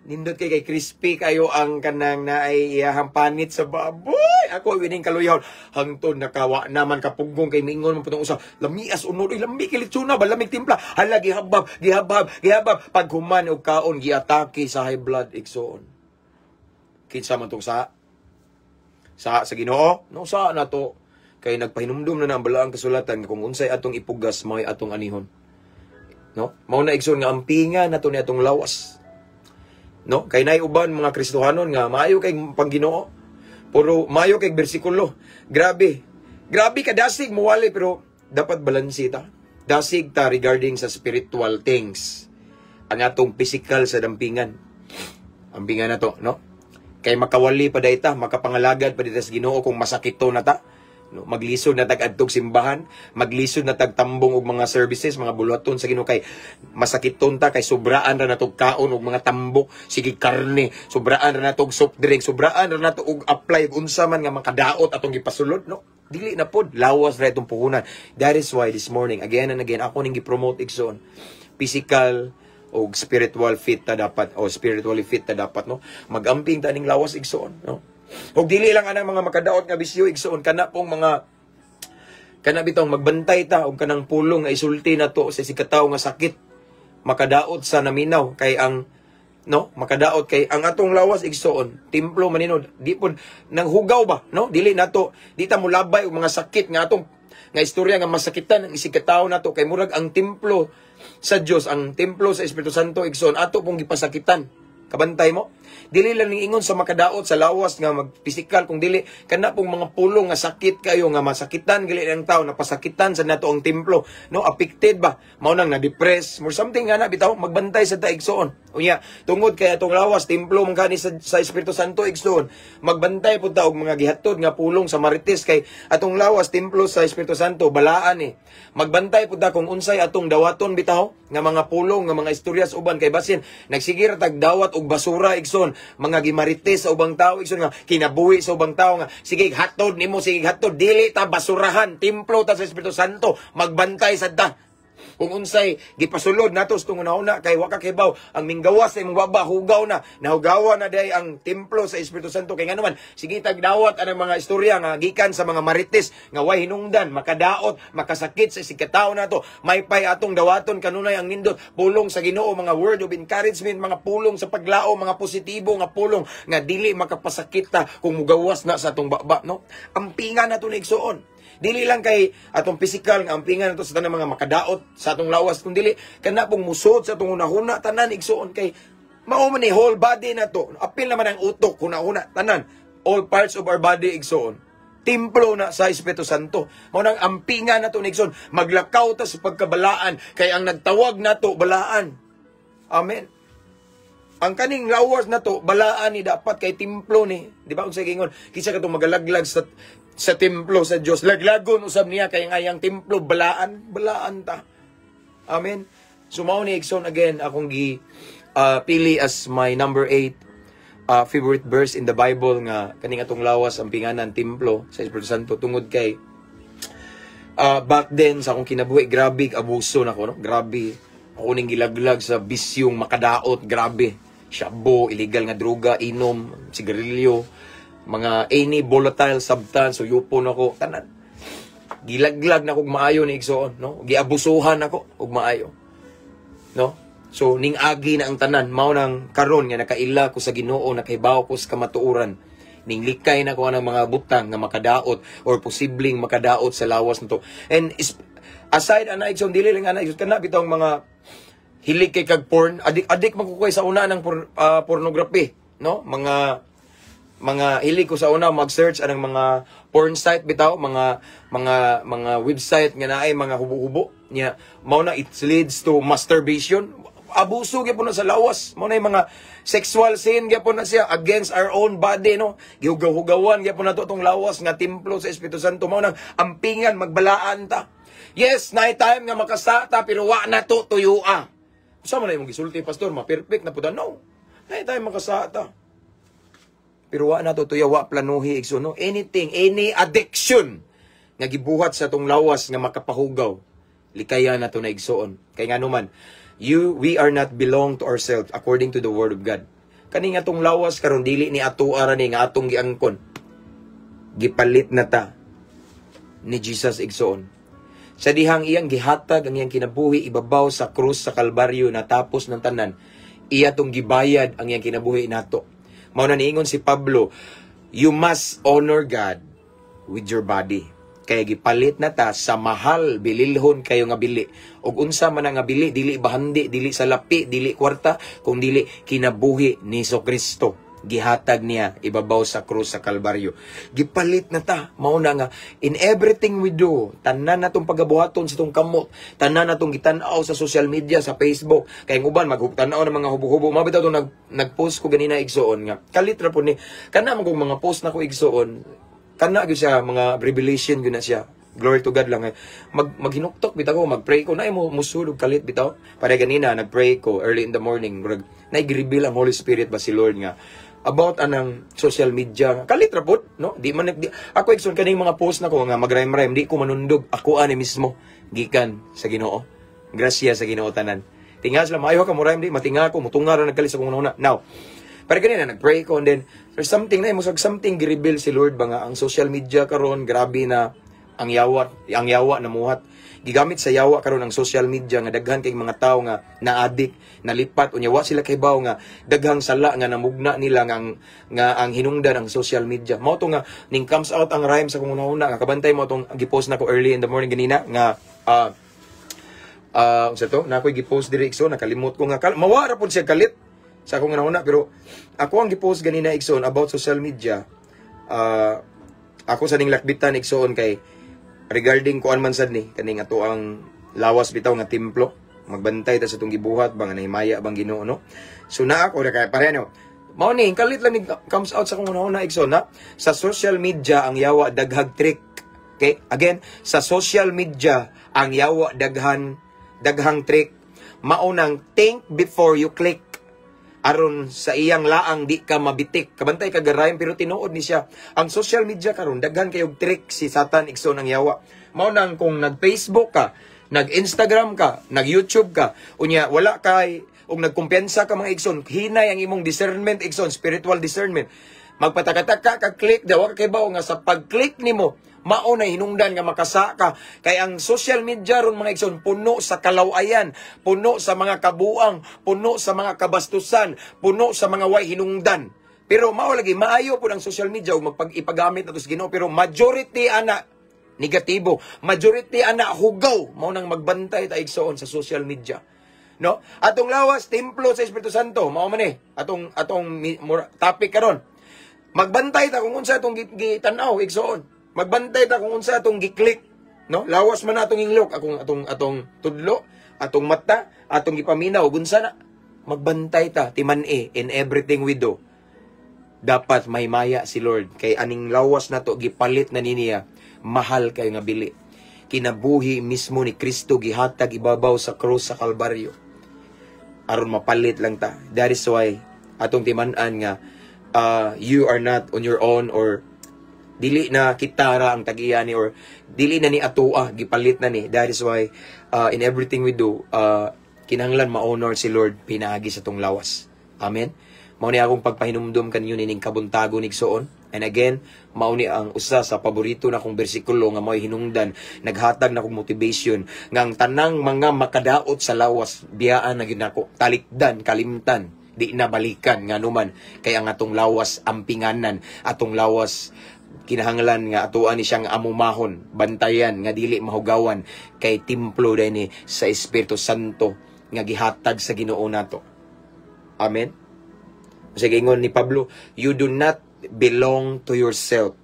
nindot kay crispy kayo ang kanang naay iyahang panit sa baboy. Ako wining kaluyahon hangtod nakawa naman kapuggong kay mingon man putong usa. Lamias unod lami kay litsuna ba lamig timpla. Hala gihabab pag human og kaon giatake sa high blood igsoon. Kinsa man tong sa Ginoo? No sa na to kay nagpahinumdum na ang balaang kasulatan kung unsay atong ipugas may atong anihon. no? Mao na igsoon nga ampingan nato ni atong lawas. No? Kay nay uban mga Kristohanon nga maayo kay Pangginoo. Puro maayo kay bersikulo. Grabe. Grabe ka dasig muwali pero dapat balanse ta. Dasig ta regarding sa spiritual things. Ang atong physical sa dampingan. Ampingan na to, no? Kay makawali pa dayta, makapangalagad pa dayta sa Ginoo kung masakito na ta. No, maglisod na tag-adtog simbahan, maglisod na tagtambong og mga services, mga buluhaton sa Ginoo kay masakiton ta kay sobraan ra natog kaon og mga tambok, sige karne, sobraan ra natog soft drink, sobraan ra nato og apply og unsa man nga makadaot atong gipasulod, no? Dili na pod lawas ra itong puhunan. That is why this morning again and again ako ning gi-promote igsoon. Physical o spiritual fit ta dapat o spiritually fit ta dapat, no? Magamping ta ning lawas igsoon, no? Og dili lang anang mga makadaot nga bisyo igsoon kana pong mga kana bitong magbantay ta og kanang pulong nga isulti nato sa sikataw nga sakit makadaot sa naminaw kay ang no makadaot kay ang atong lawas igsoon templo maninod di pod nang hugaw ba, no? Dili nato di ta mulabay og mga sakit nga atong nga istorya nga masakitan ang isikataw nato kay murag ang templo sa Dios, ang templo sa Espiritu Santo igsoon ato pong gipasakitan. Kabantay mo? Dili lang ning ingon sa makadaot sa lawas nga magpisikal kung dili kana pong mga pulong nga sakit kayo nga masakitan gali ang tao napasakitan sa nato ang templo, no? Affected ba mao nang na-depress more something nga na bitaw magbantay sa ta igsoon. Unya tungod kay atong lawas templo man kani sa Espiritu Santo igsoon magbantay pud ta og mga gihatod nga pulong sa marites kay atong lawas templo sa Espiritu Santo balaan magbantay pud ta kung unsay atong dawaton bitaw nga mga pulong nga mga istoryas uban kay basin nagsigir tag dawat og basura igsoon mga gimarites sa ubang tao igsoon nga kinabuhi sa ubang tao nga sige hatod nimo sige hatod dili ta basurahan templo ta sa Espiritu Santo magbantay sad ta kung unsay gipasulod nato sa una kay wa ka kibaw ang minggawas sa imong baba hugaw na nahugawa na day ang templo sa Espiritu Santo kay nganuman sige tagdawat anang mga istorya nga gikan sa mga marites nga way hinungdan makadaot makasakit sa sikataw nato may pay atong dawaton kanunay ang nindot pulong sa Ginoo mga word of encouragement mga pulong sa paglao mga positibo nga pulong nga dili makapasakit ta kung mugawas na sa atong baba, no? Ampingan nato ni igsoon. Dili lang kay atong physical nga ampingan nato sa tanang mga makadaot sa atong lawas kun dili kana pong musod sa atong hunahuna tanan igsoon kay mao man ni whole body nato apil naman ang utok hunahuna tanan all parts of our body igsoon templo na sa Espiritu Santo mao nang ampingan nato ni igsoon maglakaw ta sa pagkabalaan kay ang nagtawag nato balaan. Amen. Ang kaning lawas nato balaan ni dapat kay templo ni, di ba unsay gingon kisa katong magalaglag sa templo sa Dios laglagon usab niya kay ang templo balaan ta. Amen. So mao ni igsoon again akong pili as my number 8 favorite verse in the Bible nga kaning atong lawas ang pinganan templo sa Espiritu Santo tungod kay back then sa akong kinabuhi grabe abuso nako, no? Grabe ako ning gilaglag sa bisyong makadaot, grabe. Shabu, illegal nga droga, inom, sigarilyo, mga any volatile substance, so yupon ako, tanan. Gilaglag na kog maayo ni igsoon, no? Giabusuhan ako og maayo. No? So ning agi na ang tanan, mao nang karon nga nakaila ko sa Ginoo, nakahibaw ko sa kamatuoran. Ning likay na ko ang mga butang nga makadaot or posibleng makadaot sa lawas nito. And aside ana igsoon dili lang ana igsoon kana bitong mga hilig kay kag porn, adik man ko kay sa una ng pornography, no? Mga hilig ko sa una mag-search anang mga porn site bitaw, mga website nga naay mga hubo-hubo nya. Mao na it leads to masturbation. Abuso gyapon na sa lawas. Mao na mga sexual sin gyapon na siya against our own body, no? Gihugaw-hugawan gyapon na to tong lawas nga templo sa Espiritu Santo. Mao nang ampingan magbalaan ta. Yes, night time nga makasata pero wa na to tuyua. Sama na yung gisulti, pastor, ma-perfect na po. No. Na tayo makasata. Pero wa na to tuya, wa planuhi, igso, no? Anything, any addiction nga gibuhat sa tong lawas nga makapahugaw. Likaya na to na igsoon. Kaya nga naman, we are not belong to ourselves according to the word of God. Kani nga tong lawas, karon dili ni ato arani nga atong giangkon. Gipalit na ta ni Jesus igsoon. Sa dihang iyang gihatag ang iyang kinabuhi ibabaw sa krus sa Kalbaryo natapos ng tanan, iya tong gibayad ang iyang kinabuhi nato. Mao na niingon si Pablo, you must honor God with your body. Kaya gipalit na ta sa mahal bililhon kayo nga bili. Ug unsa man nga bili, dili bahandi, dili sa lapi, dili kwarta, kung dili kinabuhi ni Kristo. Gihatag niya ibabaw sa krus sa Kalbaryo. Gipalit na ta. Mauna nga, in everything we do, tanan natong pagabuhaton sa itong kamot, tanan natong gitanaw sa social media, sa Facebook, kay nguban maghugtanaw ng mga hubo-hubo. Mabitaw itong nag-post ko ganina igsoon nga. Kalitra po ni, kana man kong mga post na ko igsoon, kana gyud siya, mga revelation gyud na siya. Glory to God lang. Maghinuktok bitaw ko, magpray ko, na mo musulog kalit bitaw. Para ganina, nagpray ko early in the morning, nag-reveal ang Holy Spirit ba si Lord nga about anang social media. Kalit rapod, no? Ako ikson kaning mga post na ko nga magrime-rime, di ko manundog. Ako ani mismo gikan sa Ginoo. Grasya sa Ginoo tanan. Tingas lang maayo ka mo rhyme di, matinga ko, mutunga ra nagkalis akong una. Now, para ganina nagpray ko and then there's something na musag something gi-reveal si Lord ba nga ang social media karon grabe na ang yawa na muhat. Gigamit sa yawa karon ang social media nga daghan kay mga tao nga na-addict, nalipat unya wa sila kay bawo nga daghang sala nga namugna nila nga ang hinungdan ang social media. Mao to nga ning comes out ang rhyme sa kung una nga kabantay mo tong gi-post nako early in the morning ganina nga unsa to na ako'y gi-post diri ikso nakalimot ko nga mawara pud siya kalit sa akong una pero ako ang gi-post ganina ikson about social media. Ako sa ning lakbitan ikson kay regarding kuan man sad ni kaning ato ang lawas bitaw nga templo magbantay ta sa tong gibuhat bang nahimaya bang Ginoo no. So na ako kay pareho mao ni kalit lang ni comes out sa kung una igsoon na sa social media ang yawa daghag trick. Okay, again sa social media ang yawa daghang trick. Maunang think before you click aron sa iyang laang di ka mabitik. Kabantay ka garayam pero tinuod ni siya. Ang social media karon daghan kayog trick si Satan igsoon ang yawa. Mao nang kung nag-Facebook ka, nag-Instagram ka, nag-YouTube ka, unya wala kay ug nagkumpiyansa ka mga igsoon, hinay ang imong discernment igsoon, spiritual discernment. Magpatakataka ka click daw kay bawo nga sa pag-click nimo mao na hinungdan nga makasa ka. Kay ang social media ron mga igsoon puno sa kalawayan, puno sa mga kabuang, puno sa mga kabastusan, puno sa mga way hinungdan. Pero mao lagi maayo pud ang social media ug magpag-ipagamit nato sa Ginoo pero majority ana negatibo, majority ana hugaw. Mao nang magbantay ta igsoon sa social media. No? Atong lawas templo sa Espiritu Santo, mao man atong topic karon. Magbantay ta kung unsa atong gitanaw igsoon. Magbantay ta kung unsa atong gi-click, no? Lawas man atong inglok, atong tudlo, atong mata, atong gipaminaw unsa na. Magbantay ta timan-e in everything we do. Dapat may maya si Lord kay aning lawas nato gipalit na niya mahal kay nga bili. Kinabuhi mismo ni Kristo gihatag ibabaw sa krus sa Kalbaryo. Aron mapalit lang ta. That is why atong timan-an nga you are not on your own or dili na kitara ang tag-iya ni or dili na ni atua gipalit na ni. That is why in everything we do kinahanglan ma-honor si Lord pinaagi sa tong lawas. Amen. Mao ni akong pagpahinumdum kanyo ning kabuntago igsoon. And again, mao ni ang usa sa paborito na kong bersikulo nga mao'y hinungdan, naghatag na kong motivation nga ang tanang mga makadaot sa lawas biyaan na gyud nako, talikdan, kalimtan, di na balikan nga numan kay ang atong lawas ampinganan, atong lawas kinahanglan nga atuan ni siyang amumahon, bantayan nga dili mahugawan kay templo dinhi sa Espiritu Santo nga gihatag sa Ginoo nato. Amen. Sige ingon ni Pablo, you do not belong to yourself,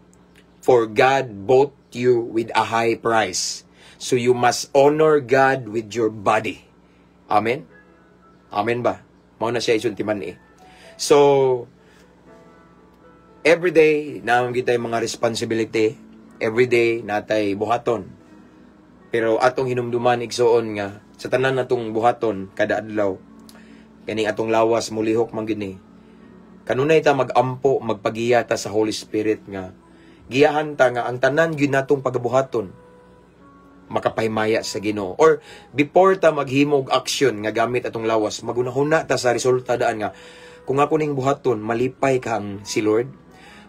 for God bought you with a high price. So you must honor God with your body. Amen. Amen ba? Mao na siya isuntiman So everyday naman kita mga responsibility, everyday natay buhaton. Pero atong hinumduman igsoon nga sa tanan natong buhaton kada adlaw kani atong lawas mulihok man gini. Kanunay ta magampo, magpagiya ta sa Holy Spirit nga giyahan ta nga ang tanan gyud natong pagabuhaton makapahimaya sa Ginoo. Or before ta maghimog action nga gamit atong lawas, magunahuna ta sa resulta daan nga kung ako ning buhaton malipay kang si Lord,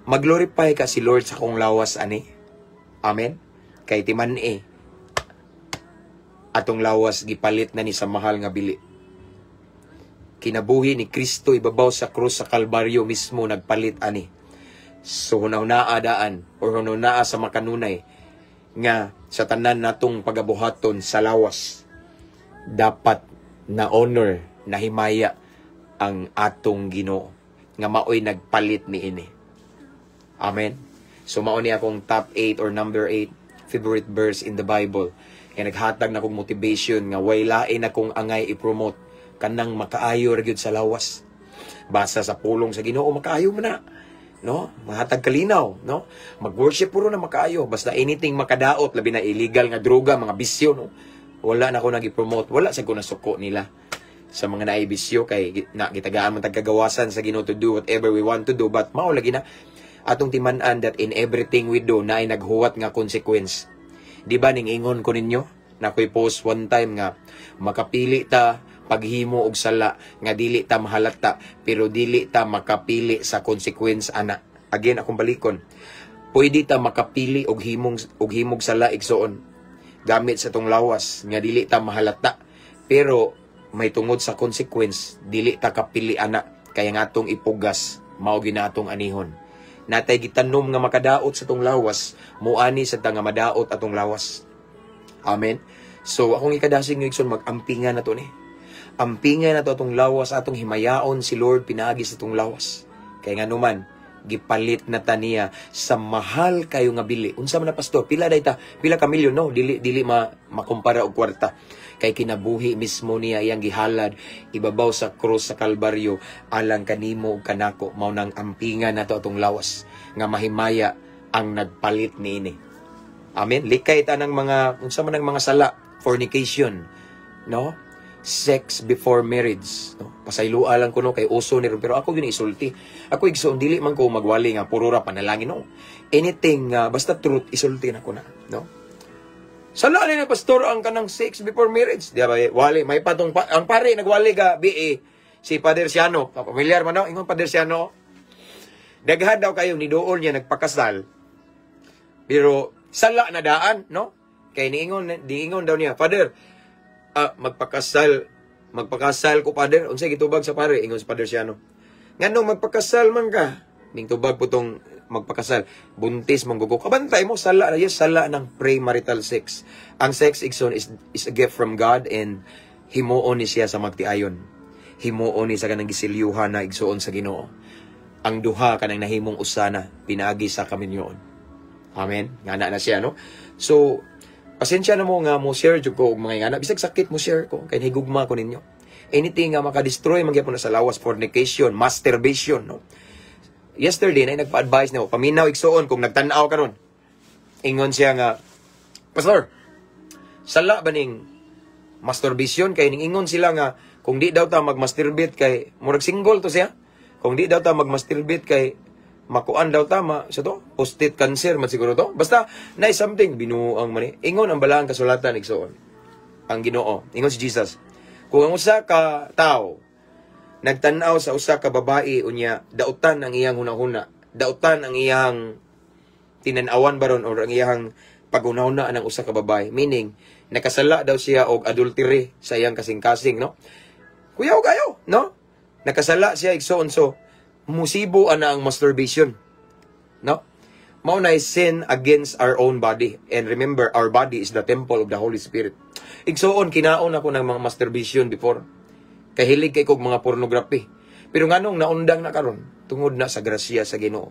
maglorify ka si Lord sa kong lawas ani. Amen. Kay timan atong lawas gipalit na ni sa mahal nga bili. Kinabuhi ni Kristo ibabaw sa krus sa Kalbaryo mismo nagpalit ani. So hunaw naa daan or hunaw naa sa makanunay nga sa tanan natong pagabuhaton sa lawas dapat na honor na himaya ang atong Ginoo nga maoy nagpalit niini. Amen. So mao ni akong top 8 or number 8 favorite verse in the Bible. Kaya naghatag na kong motivation nga way lain akong angay i-promote kanang makaayo ra gyud sa lawas. Basa sa pulong sa Ginoo makaayo man na. No? Mahatag kalinaw, no? Mag-worship puro na makaayo, basta anything makadaot, labi na illegal nga droga, mga bisyo, no? Wala na ako nag-promote, wala sa ko nasuko nila sa mga naibisyo kay gitagaan man tagkagawasan sa Ginoo to do whatever we want to do, but mao lagi na atong timan-an that in everything we do na ay naghuwat nga consequence. Di ba ning ingon ko ninyo na ko'y post one time nga makapili ta paghimo og sala nga dili ta mahalata pero dili ta makapili sa consequence ana. Again akong balikon. Pwede ta makapili og himog sala igsoon gamit sa tong lawas nga dili ta mahalata pero may tungod sa consequence dili ta kapili ana kaya nga atong ipugas mao ginatong anihon. Natay gitanom nga makadaot sa tong lawas muani sa nga madaot atong lawas. Amen. So akong ikadasig ng igsoon magampingan na to ni. Ampingan na to atong lawas, atong himayaon si Lord pinagi sa atong lawas. Kaya nga naman, gipalit na taniya sa mahal kayo nga bili. Unsa man na pastor, pila dayta, pila ka milyon, no? Dili makumpara og kwarta. Kay kinabuhi mismo niya iyang gihalad, ibabaw sa krus sa Kalbaryo, alang kanimo ug kanako, mao nang ampingan na to atong lawas, nga mahimaya ang nagpalit niini. Amen. Likay ta ng mga, unsa man ang mga sala, fornication, no? Sex before marriage, no? Pasaylua lang ko no kay uso ni pero ako yun isulti. Ako igsoon dili man ko magwali nga puro ra panalangin no. Anything basta truth isulti na ko na, no? Sala ni pastor ang kanang sex before marriage, di ba? Wali may patong ang pare nagwali ka BA si Father Siano. Pamilyar man no ingon Father Siano. Daghan daw kayo ni dool niya nagpakasal. Pero sala na daan, no? Kay diingon daw niya, Father, magpakasal ko pader unsay gitubag sa pare ingon sa Father Siano nganong magpakasal man ka ning tubag putong magpakasal buntis mong gugo kabantay mo sala na yes sala ng premarital sex. Ang sex igsoon is a gift from God and himuon ni siya sa magtiayon, himuon ni sa kanang gisilyuhan na igsoon sa Ginoo. Ang duha kanang nahimong usana pinaagi sa kaminyoon. Amen. Ngana na siya no. So pasensya na mo nga mo share jud ko og mga ingana bisag sakit mo share ko kay higugma ko ninyo. Anything nga maka-destroy magyapon na sa lawas, fornication, masturbation, no. Yesterday na nagpa-advise nako paminaw igsoon kung nagtan-aw karon. Ingon siya nga pastor, sala ba ning masturbation kay ning ingon sila nga kung di daw ta mag-masturbate kay murag single to siya. Kung di daw ta mag-masturbate kay makuan daw tama sa to prostate cancer man siguro to basta na something binuang man ingon ang balaang kasulatan igsoon ang Ginoo ingon si Jesus kung ang usa ka tawo nagtan-aw sa usa ka babae unya dautan ang iyang hunahuna dautan ang iyang tinan-awan baron or ang iyang pagunahuna ng usa ka babae meaning nakasala daw siya og adultery sa iyang kasing-kasing no kuyaw kayo no nakasala siya igsoon so musibo ana ang masturbation. No? Mao na sin against our own body. And remember, our body is the temple of the Holy Spirit. Igsoon, kinaon ako ng mga masturbation before. Kahilig kay kog mga pornography. Pero nganong naundang na karon tungod na sa grasya sa Ginoo.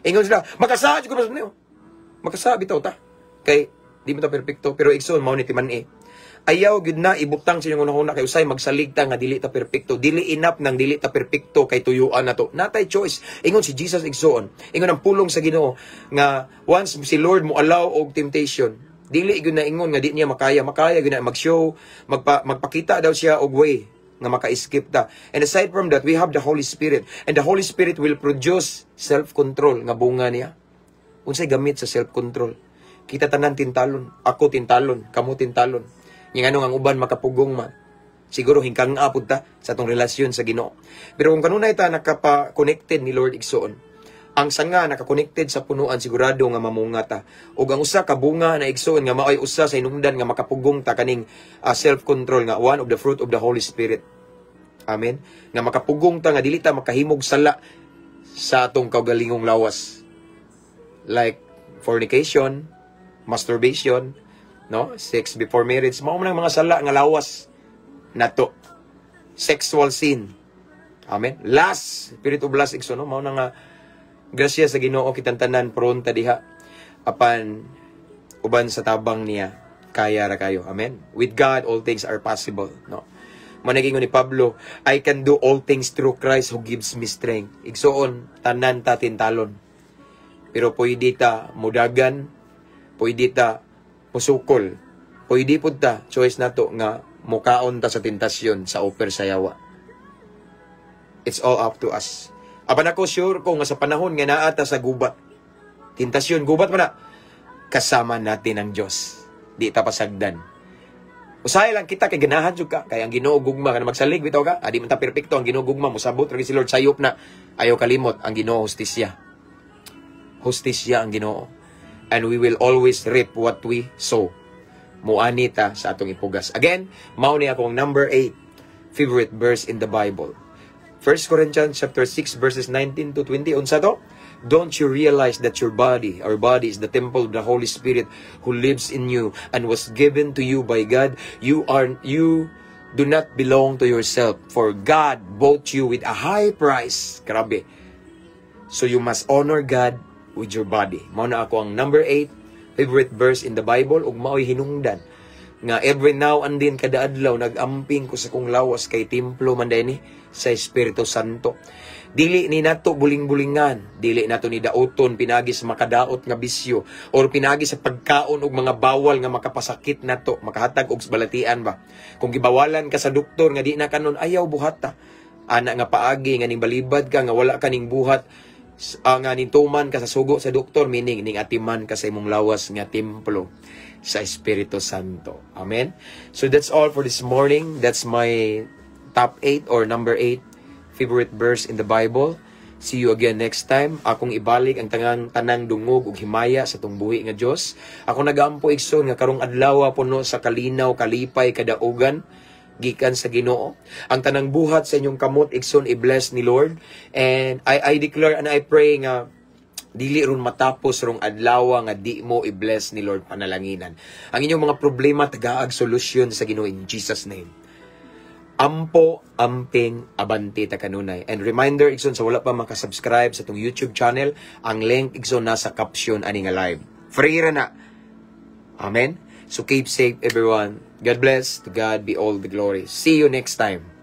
Ingon sila, makasabi ko ba niyo? Makasabi bitaw ta. Kay di mo ta perpekto, pero igsoon mao ni timan ayaw gyud na ibutang sa inyong unahuna kay usay magsaligta nga dili ta perpekto, dili enough nang dili ta perpekto kay tuyuan nato. Natay choice. Ingon si Jesus igsoon. Ingon ang pulong sa Ginoo nga once si Lord mo allow og temptation, dili gyud na ingon nga di niya makaya gyud na mag-show, magpakita daw siya og way nga maka-escape ta. And aside from that, we have the Holy Spirit. And the Holy Spirit will produce self-control nga bunga niya. Unsay gamit sa self-control? Kita tanan tintalon, ako tintalon, kamo tintalon. Yung anong ang uban makapugong man. Siguro hingkang apod ta sa atong relasyon sa Ginoo. Pero kung kanunay ta nakapa-connected ni Lord igsoon, ang sanga naka-connected sa punuan sigurado nga mamunga ta. O ang usa ka bunga na igsoon nga maoy usa sa hinungdan nga makapugong ta kaning self-control nga one of the fruit of the Holy Spirit. Amen. Nga makapugong ta nga dili ta makahimog sala sa atong kaugalingong lawas. Like fornication, masturbation, no? Sex before marriage, mao man ang mga sala nga lawas nato. Sexual sin. Amen. Last, spirit of lust, igsoon, no? Mao na nga grasya sa Ginoo kitang tanan pronta diha apan uban sa tabang niya kaya ra kayo. Amen. With God all things are possible, no? Managingon ni Pablo, I can do all things through Christ who gives me strength. Igsoon, tanan ta tintalon. Pero pwede ta mudagan, pwede ta musukol, pwede pud ta choice nato nga mukaon ta sa tentasyon sa offer sa yawa. It's all up to us. Apan ako sure ko nga sa panahon nga naa ta sa gubat, tentasyon gubat man na, kasama natin ang Diyos. Di ta pasagdan. Usahay lang kita kay ganahan jud ka kay ang Ginoo gugma kana magsalig bitaw ka. Adi man ta perpekto ang Ginoo gugma mosabot ra si Lord sayop na. Ayaw kalimot ang Ginoo hustisya. Hustisya ang Ginoo. And we will always reap what we sow. Muani ta sa atong ipugas. Again, mao ni akong number 8 favorite verse in the Bible. 1 Corinthians chapter 6 verses 19 to 20 unsa to? Don't you realize that your body, our body, is the temple of the Holy Spirit who lives in you and was given to you by God? You do not belong to yourself, for God bought you with a high price. Grabe. So you must honor God with your body. Mao na ako ang number 8 favorite verse in the Bible ug mao'y hinungdan nga every now and then kada adlaw nagamping ko sa kong lawas kay templo man ni sa Espiritu Santo. Dili ni nato buling-bulingan, dili nato ni daoton pinagi sa makadaot nga bisyo or pinagi sa pagkaon og mga bawal nga makapasakit nato, makahatag og balatian ba. Kung gibawalan ka sa doktor nga di na kanon ayaw buhata. Ana nga paagi nga ning balibad ka nga wala ka ning buhat, nga nintuman ka sa sugo sa doktor, meaning ning atiman ka sa imong lawas nga templo sa Espiritu Santo. Amen. So that's all for this morning. That's my top 8 or number 8 favorite verse in the Bible. See you again next time. Akong ibalik ang tanang dungog ug himaya sa tungbuhi nga Dios. Ako nagampo igsoon nga karong adlaw puno sa kalinaw, kalipay, kadaugan gikan sa Ginoo. Ang tanang buhat sa inyong kamot igsoon i-bless ni Lord. And I declare and I pray nga dili ron matapos rong adlaw nga di mo i-bless ni Lord panalanginan. Ang inyong mga problema tagaag solusyon sa Ginoo in Jesus name. Ampo, amping, abante ta kanunay. And reminder, igsoon sa wala pa makasubscribe sa itong YouTube channel, ang link igsoon nasa caption ani nga live. Free ra na. Amen? So keep safe everyone. God bless. To God be all the glory. See you next time.